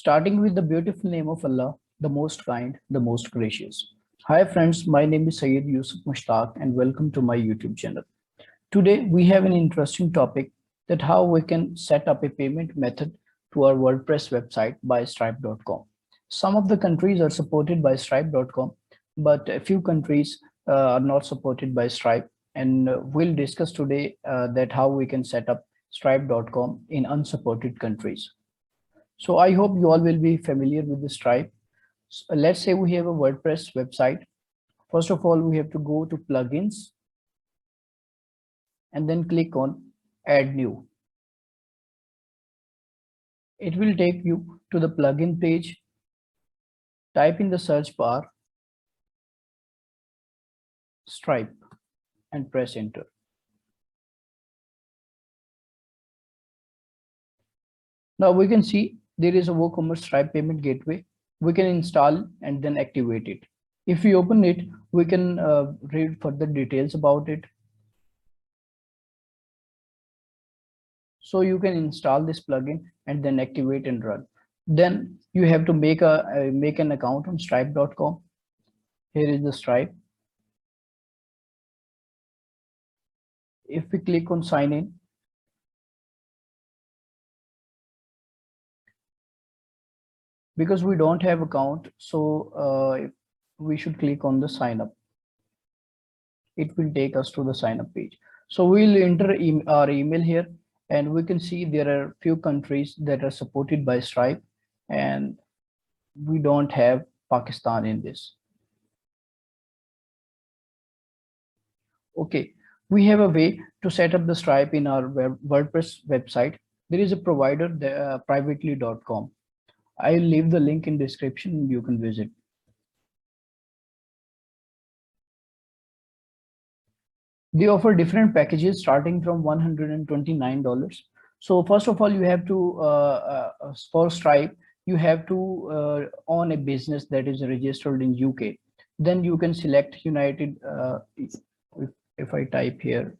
starting with the beautiful name of Allah, the most kind, the most gracious. Hi friends, my name is Sayyid Yusuf Mushtaq and welcome to my YouTube channel. Today we have an interesting topic that how we can set up a payment method to our WordPress website by Stripe.com. Some of the countries are supported by Stripe.com, but a few countries are not supported by Stripe, and we'll discuss today that how we can set up Stripe.com in unsupported countries. So I hope you all will be familiar with the Stripe. So let's say we have a WordPress website. First of all, we have to go to plugins and then click on add new. It will take you to the plugin page. Type in the search bar Stripe and press enter. Now we can see there is a WooCommerce Stripe payment gateway. We can install and then activate it. If we open it, we can read further details about it. So you can install this plugin and then activate and run. Then you have to make an account on Stripe.com. Here is the Stripe. If we click on sign in, because we don't have account, so we should click on the sign up. It will take us to the sign up page. So we'll enter our email here, and we can see there are few countries that are supported by Stripe, and we don't have Pakistan in this. Okay, we have a way to set up the Stripe in our WordPress website. There is a provider, privately.com. I'll leave the link in description. You can visit. They offer different packages starting from $129. So first of all, you have to, for Stripe, you have to own a business that is registered in UK. Then you can select United, if I type here,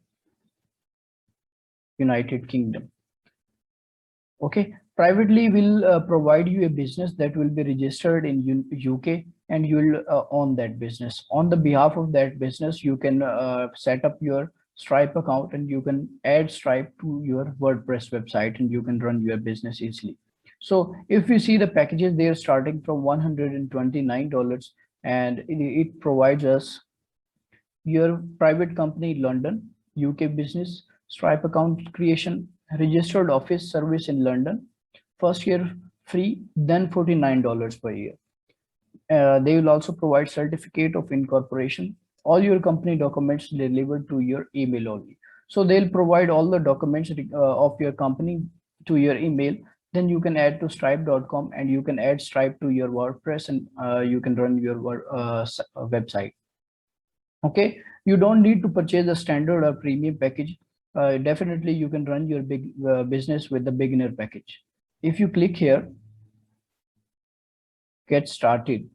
United Kingdom. Okay, privately will provide you a business that will be registered in UK, and you will own that business. On the behalf of that business, you can set up your Stripe account and you can add Stripe to your WordPress website and you can run your business easily. So if you see the packages, they are starting from $129, and it provides us your private company London, UK business, Stripe account creation, registered office service in London, first year free, then $49 per year. They will also provide certificate of incorporation, all your company documents delivered to your email only. So they'll provide all the documents of your company to your email. Then you can add to Stripe.com and you can add Stripe to your WordPress, and you can run your website. Okay, you don't need to purchase a standard or premium package. Definitely you can run your big business with the beginner package. If you click here, get started.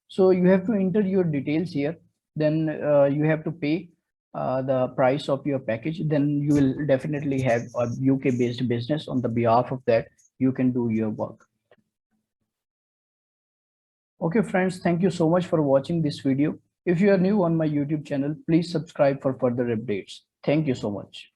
So you have to enter your details here. Then you have to pay the price of your package. Then you will definitely have a UK based business. On the behalf of that, you can do your work. Okay friends, thank you so much for watching this video. If you are new on my YouTube channel, please subscribe for further updates. Thank you so much.